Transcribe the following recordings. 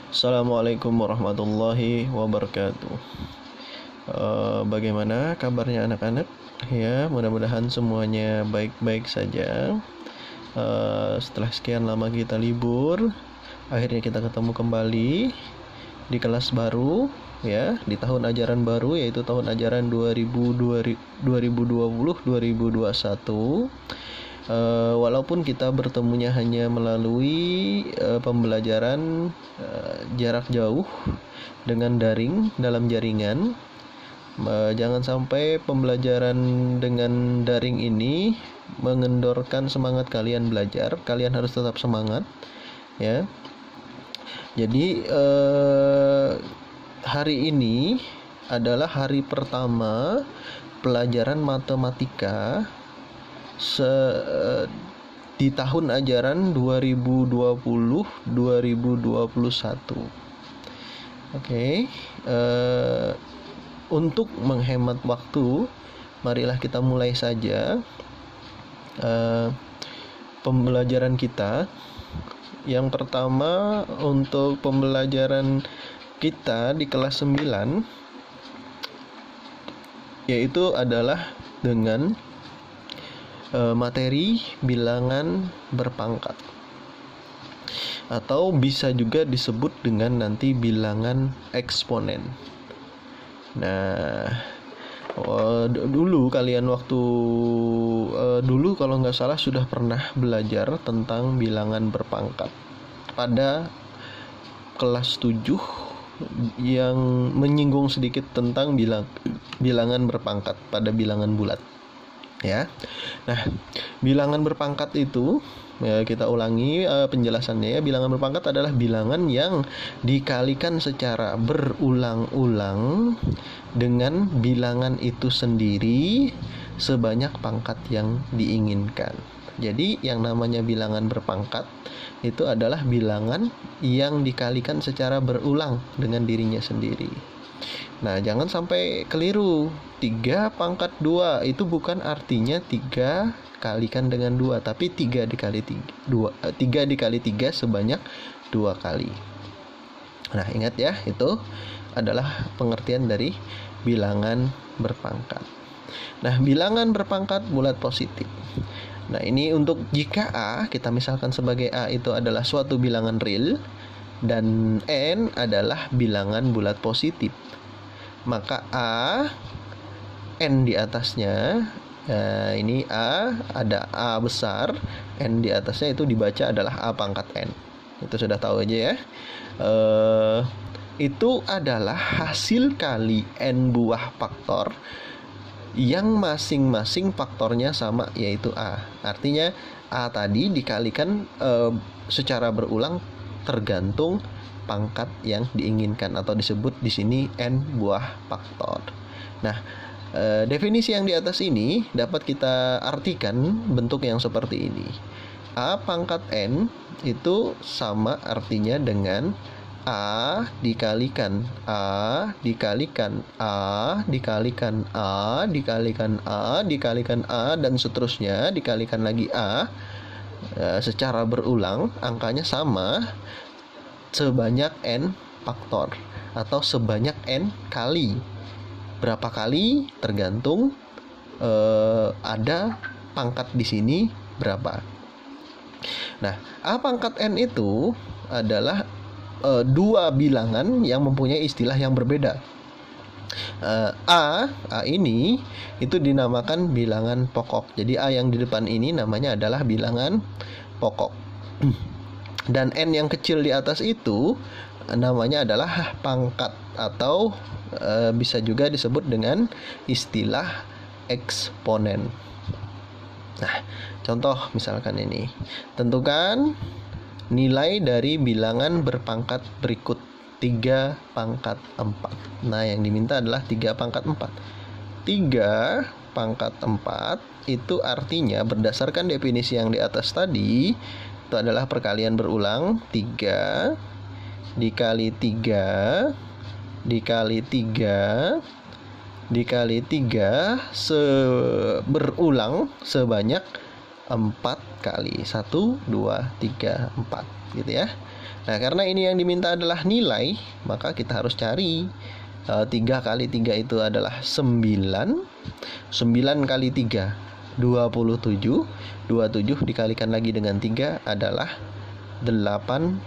Assalamualaikum warahmatullahi wabarakatuh. Bagaimana kabarnya anak-anak? Ya, mudah-mudahan semuanya baik-baik saja. Setelah sekian lama kita libur, akhirnya kita ketemu kembali di kelas baru, ya, di tahun ajaran baru, yaitu tahun ajaran 2020-2021. Walaupun kita bertemunya hanya melalui pembelajaran jarak jauh dengan daring dalam jaringan, jangan sampai pembelajaran dengan daring ini mengendorkan semangat kalian belajar. Kalian harus tetap semangat, ya. Jadi hari ini adalah hari pertama pelajaran matematika di tahun ajaran 2020-2021. Oke. Untuk menghemat waktu, marilah kita mulai saja pembelajaran kita. Yang pertama, untuk pembelajaran kita di kelas 9, yaitu adalah dengan materi bilangan berpangkat, atau bisa juga disebut dengan nanti bilangan eksponen. Nah, dulu kalian waktu dulu kalau nggak salah sudah pernah belajar tentang bilangan berpangkat pada kelas 7 yang menyinggung sedikit tentang bilangan berpangkat pada bilangan bulat, ya. Nah, bilangan berpangkat itu, ya, kita ulangi penjelasannya, ya. Bilangan berpangkat adalah bilangan yang dikalikan secara berulang-ulang dengan bilangan itu sendiri sebanyak pangkat yang diinginkan. Jadi yang namanya bilangan berpangkat itu adalah bilangan yang dikalikan secara berulang dengan dirinya sendiri. Nah, jangan sampai keliru. 3 pangkat 2 itu bukan artinya 3 kalikan dengan 2, tapi 3 dikali 3 sebanyak 2 kali. Nah, ingat ya, itu adalah pengertian dari bilangan berpangkat. Nah, bilangan berpangkat bulat positif. Nah, ini untuk jika A, kita misalkan sebagai A itu adalah suatu bilangan real dan N adalah bilangan bulat positif, maka A, N di atasnya, ini A, ada A besar, N di atasnya itu dibaca adalah A pangkat N. Itu sudah tahu aja, ya. Itu adalah hasil kali N buah faktor yang masing-masing faktornya sama, yaitu A. Artinya A tadi dikalikan secara berulang tergantung pangkat yang diinginkan, atau disebut di sini N buah faktor. Nah, definisi yang di atas ini dapat kita artikan bentuk yang seperti ini. A pangkat N itu sama artinya dengan A dikalikan A dikalikan A dikalikan A dikalikan A dikalikan A dan seterusnya dikalikan lagi A secara berulang, angkanya sama sebanyak N faktor atau sebanyak N kali. Berapa kali tergantung ada pangkat di sini berapa. Nah, A pangkat N itu adalah dua bilangan yang mempunyai istilah yang berbeda. A ini itu dinamakan bilangan pokok. Jadi A yang di depan ini namanya adalah bilangan pokok. Dan N yang kecil di atas itu namanya adalah pangkat, atau bisa juga disebut dengan istilah eksponen. Nah, contoh misalkan ini. Tentukan nilai dari bilangan berpangkat berikut 3 pangkat 4. Nah, yang diminta adalah 3 pangkat 4. 3 pangkat 4 itu artinya berdasarkan definisi yang di atas tadi, itu adalah perkalian berulang 3 dikali 3 dikali 3 dikali 3 berulang sebanyak 4 kali 1, 2, 3, 4 gitu, ya. Nah, karena ini yang diminta adalah nilai, maka kita harus cari 3 kali 3 itu adalah 9. 9 kali 3 27. 27 dikalikan lagi dengan 3 adalah 81.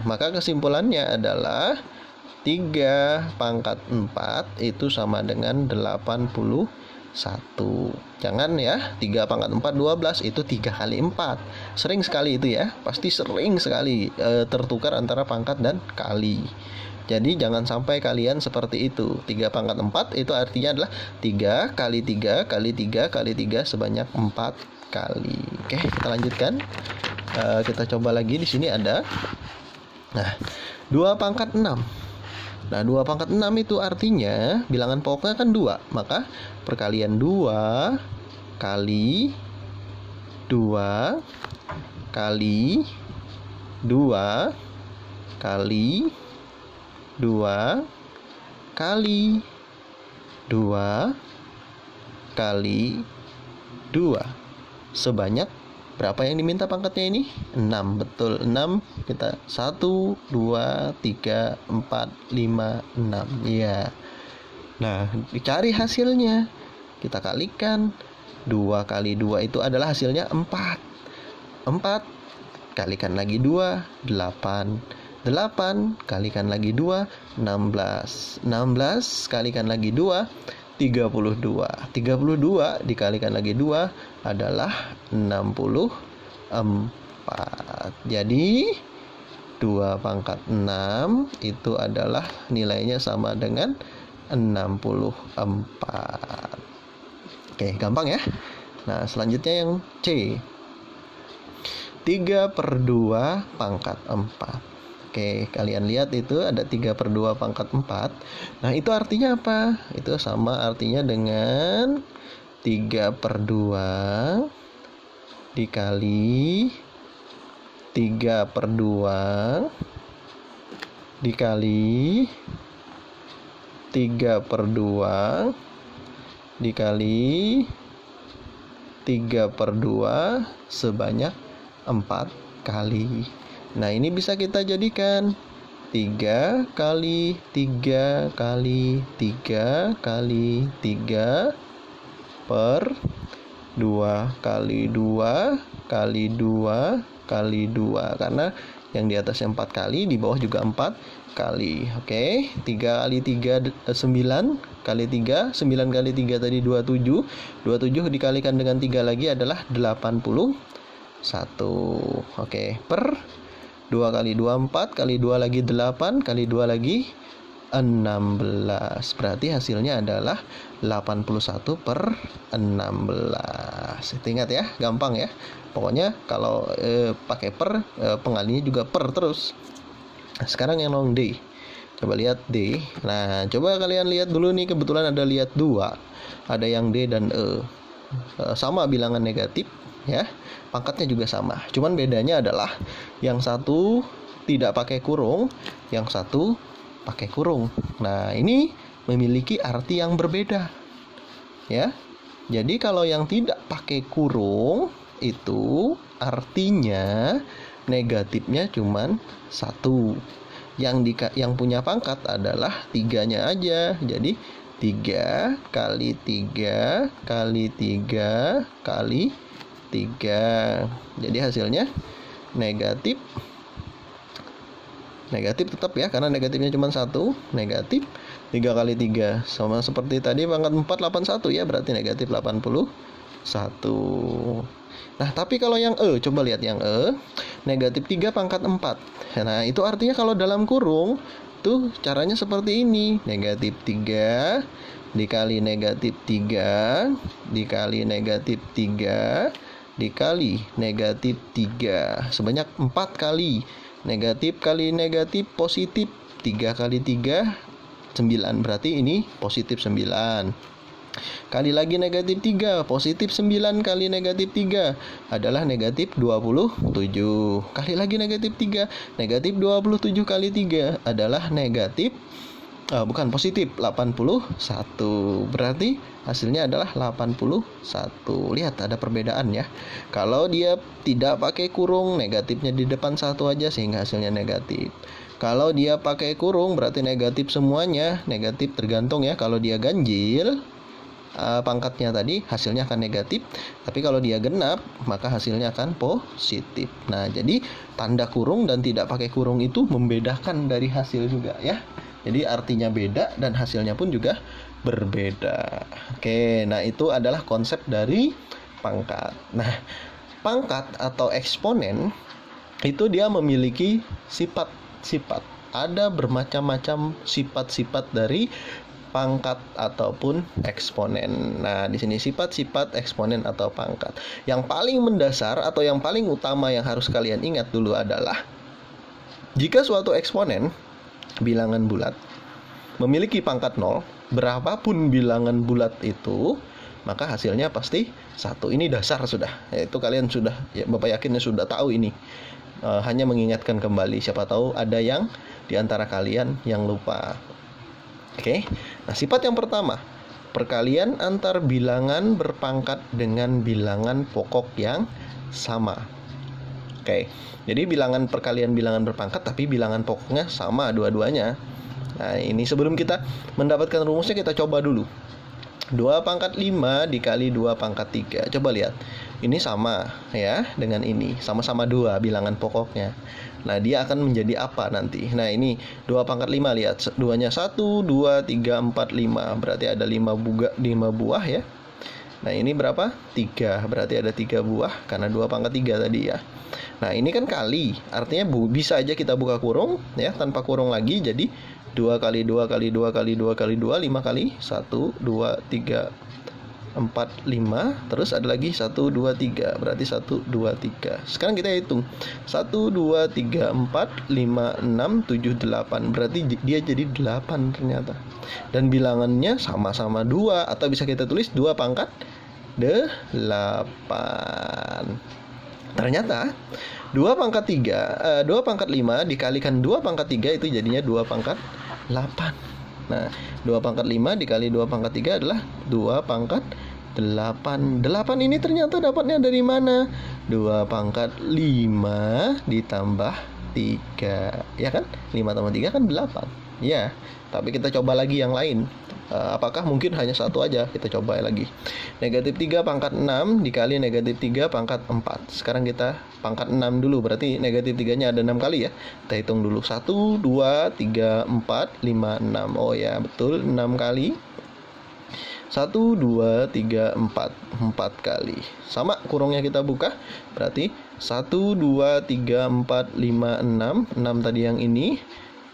Maka kesimpulannya adalah 3 pangkat 4 itu sama dengan 81. Jangan ya, 3 pangkat 4 12 itu 3 kali 4. Sering sekali itu ya, pasti sering sekali tertukar antara pangkat dan kali. Jadi jangan sampai kalian seperti itu. 3 pangkat 4 itu artinya adalah 3 kali 3 kali 3 kali 3 sebanyak 4 kali. Oke, kita lanjutkan. Kita coba lagi. Di sini ada 2 pangkat 6. Nah, 2 pangkat 6 itu artinya bilangan pokoknya kan 2. Maka perkalian 2 kali 2 kali 2 kali 2 kali 2 kali 2 sebanyak berapa yang diminta pangkatnya ini? 6. Betul, 6. Kita 1 2 3 4 5 6. Ya. Nah, dicari hasilnya. Kita kalikan. 2 kali 2 itu adalah hasilnya 4. 4 kalikan lagi 2 8. 8 kalikan lagi 2 16. 16 kalikan lagi 2 32. 32 dikalikan lagi 2 adalah 64. Jadi 2 pangkat 6 itu adalah nilainya sama dengan 64. Oke, gampang ya. Nah, selanjutnya yang C. 3/2 pangkat 4. Oke, kalian lihat itu ada 3/2 pangkat 4. Nah, itu artinya apa? Itu sama artinya dengan 3/2 dikali 3/2 dikali 3/2 dikali 3/2 sebanyak 4 kali. Nah, ini bisa kita jadikan 3 kali 3 kali 3 kali 3 per 2 kali 2 kali 2 kali 2. Karena yang di atasnya 4 kali, di bawah juga 4 kali. Oke, 3 kali 3 9 kali 3, 9 kali 3 tadi 27. 27 dikalikan dengan 3 lagi adalah 81. Oke, per 2 kali 2 4 kali 2 lagi 8 kali 2 lagi 16. Berarti hasilnya adalah 81 per 16. Itu ingat ya, gampang ya. Pokoknya kalau pakai per, pengalinya juga per terus. Nah, sekarang yang long D. Coba lihat D. Nah, coba kalian lihat dulu nih, kebetulan ada lihat 2. Ada yang D dan E. Sama bilangan negatif ya. Pangkatnya juga sama. Cuman bedanya adalah yang satu tidak pakai kurung, yang satu pakai kurung. Nah, ini memiliki arti yang berbeda. Ya. Jadi kalau yang tidak pakai kurung itu artinya negatifnya cuman 1. Yang punya pangkat adalah 3-nya aja. Jadi 3 kali 3 kali 3 kali 3. Jadi hasilnya negatif tetap ya, karena negatifnya cuma 1. Negatif 3 kali 3 sama seperti tadi pangkat 4 81 ya, berarti negatif 81. Nah, tapi kalau yang E, coba lihat yang E, negatif 3 pangkat 4. Nah, itu artinya kalau dalam kurung tuh caranya seperti ini. Negatif 3 dikali negatif 3 dikali negatif 3 dikali negatif 3 sebanyak 4 kali. Negatif kali negatif positif. 3 kali 3 9, berarti ini positif 9. Kali lagi negatif 3, positif 9 kali negatif 3 adalah negatif 27. Kali lagi negatif 3, negatif 27 kali 3 adalah negatif bukan positif 81. Berarti hasilnya adalah 81. Lihat ada perbedaan ya. Kalau dia tidak pakai kurung, negatifnya di depan satu aja sehingga hasilnya negatif. Kalau dia pakai kurung berarti negatif semuanya. Negatif tergantung ya. Kalau dia ganjil pangkatnya tadi hasilnya akan negatif, tapi kalau dia genap maka hasilnya akan positif. Nah, jadi tanda kurung dan tidak pakai kurung itu membedakan dari hasil juga ya. Jadi artinya beda dan hasilnya pun juga berbeda. Oke, nah itu adalah konsep dari pangkat. Nah, pangkat atau eksponen itu dia memiliki sifat-sifat. Ada bermacam-macam sifat-sifat dari pangkat ataupun eksponen. Nah, di sini sifat-sifat eksponen atau pangkat. Yang paling mendasar atau yang paling utama yang harus kalian ingat dulu adalah jika suatu eksponen bilangan bulat memiliki pangkat 0, berapapun bilangan bulat itu, maka hasilnya pasti 1. Ini dasar sudah. Itu kalian sudah, ya, Bapak yakin sudah tahu ini. Hanya mengingatkan kembali, siapa tahu ada yang di antara kalian yang lupa. Oke. Nah, sifat yang pertama, perkalian antar bilangan berpangkat dengan bilangan pokok yang sama. Oke. Jadi perkalian bilangan berpangkat tapi bilangan pokoknya sama dua-duanya. Nah, ini sebelum kita mendapatkan rumusnya kita coba dulu. 2 pangkat 5 dikali 2 pangkat 3. Coba lihat. Ini sama ya dengan ini. Sama-sama 2 bilangan pokoknya. Nah, dia akan menjadi apa nanti? Nah, ini 2 pangkat 5, lihat. 2-nya 1, 2, 3, 4, 5. Berarti ada 5 buah ya. Nah, ini berapa? 3. Berarti ada 3 buah karena 2 pangkat 3 tadi ya. Nah, ini kan kali. Artinya bisa aja kita buka kurung ya, tanpa kurung lagi. Jadi 2 kali 2 kali 2 kali 2 kali 2, 5 kali 1, 2, 3, 4, 5. Terus ada lagi 1, 2, 3. Berarti 1, 2, 3. Sekarang kita hitung 1, 2, 3, 4, 5, 6, 7, 8. Berarti dia jadi 8 ternyata. Dan bilangannya sama-sama 2. Atau bisa kita tulis 2 pangkat 8. Ternyata 2 pangkat 5 dikalikan 2 pangkat 3 itu jadinya 2 pangkat 8. Nah, 2 pangkat 5 dikali 2 pangkat 3 adalah 2 pangkat 8. 8 ini ternyata dapatnya dari mana? 2 pangkat 5 ditambah 3. Ya kan? 5 tambah 3 kan 8. Ya, tapi kita coba lagi yang lain. Apakah mungkin hanya satu aja? Kita coba lagi. Negatif 3 pangkat 6 dikali negatif 3 pangkat 4. Sekarang kita pangkat 6 dulu. Berarti negatif 3-nya ada 6 kali ya. Kita hitung dulu. 1, 2, 3, 4, 5, 6. Oh ya, betul. 6 kali. 1, 2, 3, 4. 4 kali. Sama kurungnya kita buka. Berarti 1, 2, 3, 4, 5, 6. 6 tadi yang ini.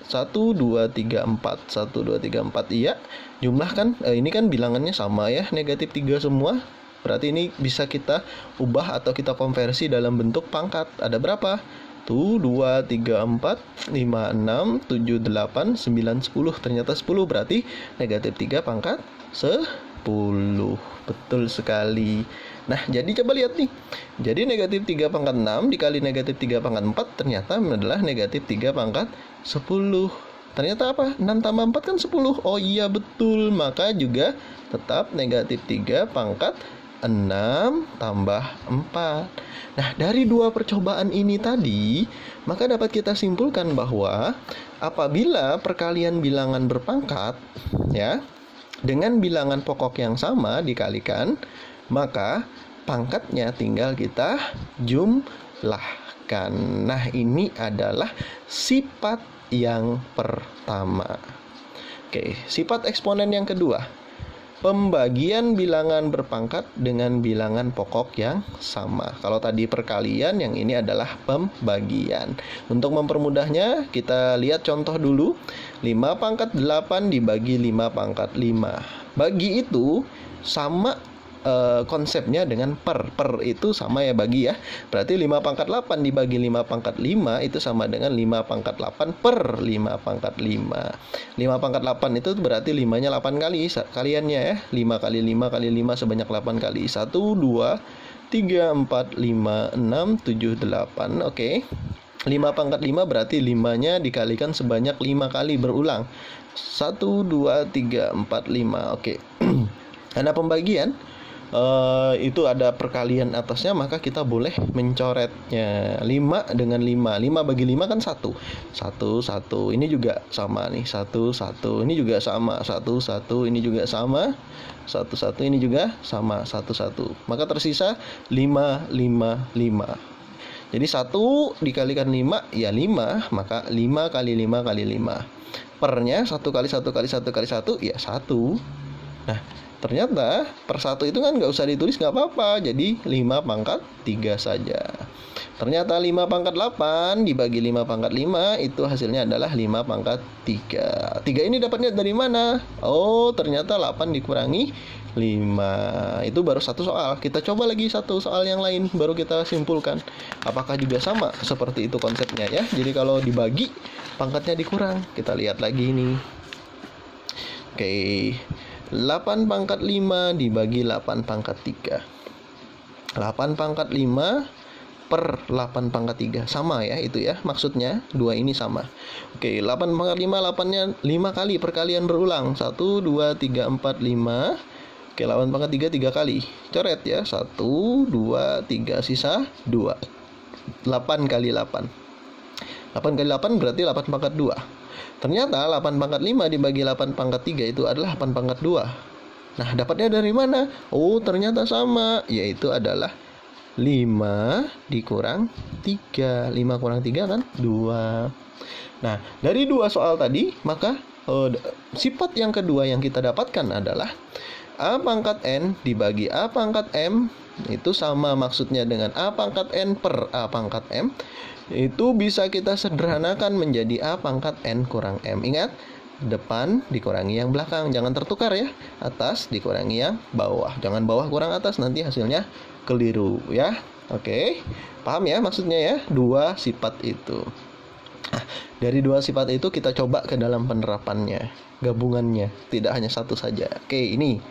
1, 2, 3, 4. 1, 2, 3, 4. Iya. Jumlah kan, ini kan bilangannya sama ya. Negatif 3 semua. Berarti ini bisa kita ubah atau kita konversi dalam bentuk pangkat. Ada berapa? Tuh, 2, 3, 4, 5, 6, 7, 8, 9, 10. Ternyata 10 berarti negatif 3 pangkat 10. Betul sekali. Nah, jadi coba lihat nih. Jadi negatif 3 pangkat 6 dikali negatif 3 pangkat 4 ternyata adalah negatif 3 pangkat 10. Ternyata apa? 6 tambah 4 kan 10. Oh iya betul. Maka juga tetap negatif 3 pangkat 6 tambah 4. Nah, dari 2 percobaan ini tadi, maka dapat kita simpulkan bahwa apabila perkalian bilangan berpangkat ya dengan bilangan pokok yang sama dikalikan, maka pangkatnya tinggal kita jumlahkan. Nah, ini adalah sifat yang pertama. Oke, sifat eksponen yang kedua. Pembagian bilangan berpangkat dengan bilangan pokok yang sama. Kalau tadi perkalian, yang ini adalah pembagian. Untuk mempermudahnya, kita lihat contoh dulu. 5 pangkat 8 dibagi 5 pangkat 5. Bagi itu sama konsepnya dengan per itu sama ya, bagi ya. Berarti 5 pangkat 8 dibagi 5 pangkat 5 itu sama dengan 5 pangkat 8 per 5 pangkat 5. 5 pangkat 8 itu berarti 5-nya 8 kali kaliannya ya. 5 kali 5 kali 5 sebanyak 8 kali. 1, 2, 3, 4, 5, 6, 7, 8. Oke. 5 pangkat 5 berarti 5-nya dikalikan sebanyak 5 kali berulang. 1, 2, 3, 4, 5. Oke. Karena pembagian itu ada perkalian atasnya, maka kita boleh mencoretnya. 5 dengan 5. 5 bagi 5 kan 1. 1, 1. Ini juga sama nih. 1, 1. Ini juga sama. 1, 1. Ini juga sama. 1, 1. Ini juga sama. 1, 1. Maka tersisa 5, 5, 5. Jadi 1 dikalikan 5 ya 5, maka 5 kali 5 kali 5. Pernya 1 kali 1 kali 1 kali 1 ya 1. Nah, ternyata per 1 itu kan nggak usah ditulis, nggak apa-apa. Jadi 5 pangkat 3 saja. Ternyata 5 pangkat 8 dibagi 5 pangkat 5 itu hasilnya adalah 5 pangkat 3. 3 ini dapatnya dari mana? Oh, ternyata 8 dikurangi 5. Itu baru satu soal. Kita coba lagi satu soal yang lain, baru kita simpulkan apakah juga sama seperti itu konsepnya ya. Jadi kalau dibagi pangkatnya dikurang. Kita lihat lagi nih. Oke. 8 pangkat 5 dibagi 8 pangkat 3. 8 pangkat 5 per 8 pangkat 3. Sama ya itu ya, maksudnya dua ini sama. Oke, 8 pangkat 5, 8-nya 5 kali perkalian berulang. 1, 2, 3, 4, 5. Oke, 8 pangkat 3 3 kali. Coret ya. 1, 2, 3, sisa 2. 8 kali 8. 8 kali 8 berarti 8 pangkat 2. Ternyata 8 pangkat 5 dibagi 8 pangkat 3 itu adalah 8 pangkat 2. Nah, dapatnya dari mana? Oh, ternyata sama, yaitu adalah 5 dikurang 3. 5 kurang 3 kan 2. Nah, dari dua soal tadi, maka sifat yang kedua yang kita dapatkan adalah A pangkat N dibagi A pangkat M itu sama maksudnya dengan A pangkat N per A pangkat M. Itu bisa kita sederhanakan menjadi A pangkat N kurang M. Ingat, depan dikurangi yang belakang, jangan tertukar ya. Atas dikurangi yang bawah, jangan bawah kurang atas, nanti hasilnya keliru ya. Oke, paham ya maksudnya ya, dua sifat itu. Nah, dari dua sifat itu kita coba ke dalam penerapannya, gabungannya, tidak hanya satu saja. Oke, ini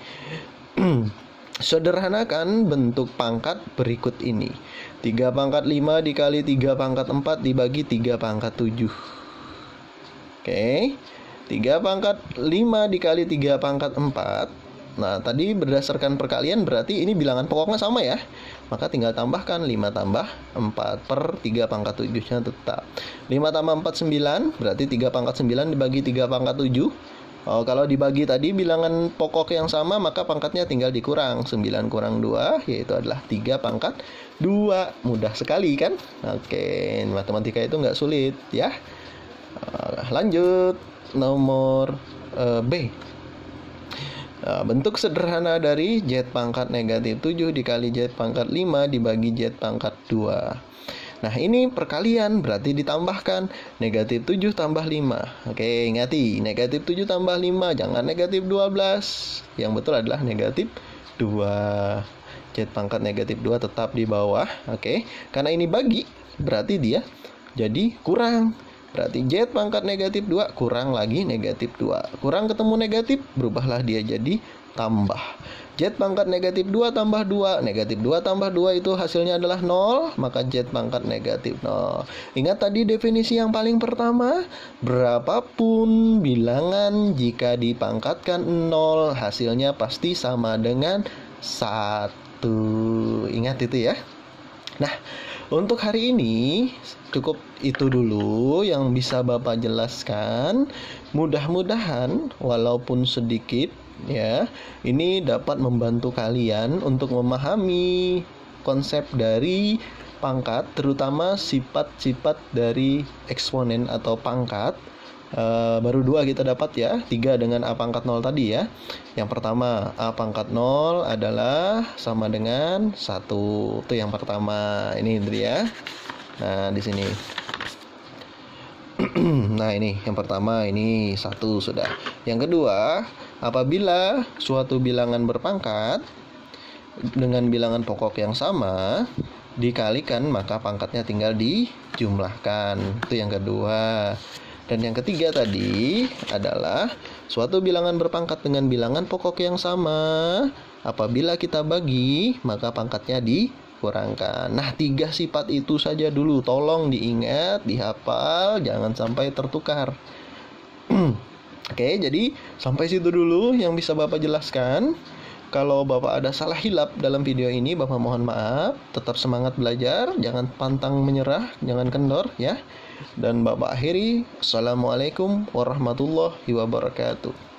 sederhanakan bentuk pangkat berikut ini. 3 pangkat 5 dikali 3 pangkat 4 dibagi 3 pangkat 7. Oke, 3 pangkat 5 dikali 3 pangkat 4. Nah, tadi berdasarkan perkalian berarti ini bilangan pokoknya sama ya. Maka tinggal tambahkan 5 tambah 4 per 3 pangkat 7-nya tetap. 5 tambah 4 9, berarti 3 pangkat 9 dibagi 3 pangkat 7. Oh, kalau dibagi tadi bilangan pokok yang sama, maka pangkatnya tinggal dikurang. 9 kurang 2, yaitu adalah 3 pangkat 2. Mudah sekali kan? Oke, matematika itu nggak sulit ya. Lanjut, nomor B. Bentuk sederhana dari Z pangkat negatif 7 dikali Z pangkat 5 dibagi Z pangkat 2. Nah, ini perkalian berarti ditambahkan negatif 7 tambah 5. Oke, ingati, negatif 7 tambah 5, jangan negatif 12. Yang betul adalah negatif 2. Z pangkat negatif 2 tetap di bawah. Oke, karena ini bagi, berarti dia jadi kurang. Berarti Z pangkat negatif 2 kurang lagi negatif 2. Kurang ketemu negatif, berubahlah dia jadi tambah. Z pangkat negatif 2 tambah 2. Negatif 2 tambah 2 itu hasilnya adalah 0. Maka Z pangkat negatif 0. Ingat tadi definisi yang paling pertama. Berapapun bilangan jika dipangkatkan 0, hasilnya pasti sama dengan 1. Ingat itu ya. Nah, untuk hari ini cukup itu dulu yang bisa Bapak jelaskan. Mudah-mudahan walaupun sedikit ya, ini dapat membantu kalian untuk memahami konsep dari pangkat, terutama sifat-sifat dari eksponen atau pangkat. Baru 2 kita dapat ya, 3 dengan A pangkat 0 tadi ya. Yang pertama, A pangkat 0 adalah sama dengan 1. Itu yang pertama. Ini dia. Nah, di sini. Nah, ini yang pertama, ini 1 sudah. Yang kedua, apabila suatu bilangan berpangkat dengan bilangan pokok yang sama dikalikan, maka pangkatnya tinggal dijumlahkan. Itu yang kedua. Dan yang ketiga tadi adalah suatu bilangan berpangkat dengan bilangan pokok yang sama. Apabila kita bagi, maka pangkatnya kurangkan. Nah, 3 sifat itu saja dulu, tolong diingat, dihafal, jangan sampai tertukar. Oke, jadi sampai situ dulu yang bisa Bapak jelaskan. Kalau Bapak ada salah hilap dalam video ini, Bapak mohon maaf. Tetap semangat belajar, jangan pantang menyerah, jangan kendor ya. Dan Bapak akhiri, Assalamualaikum warahmatullahi wabarakatuh.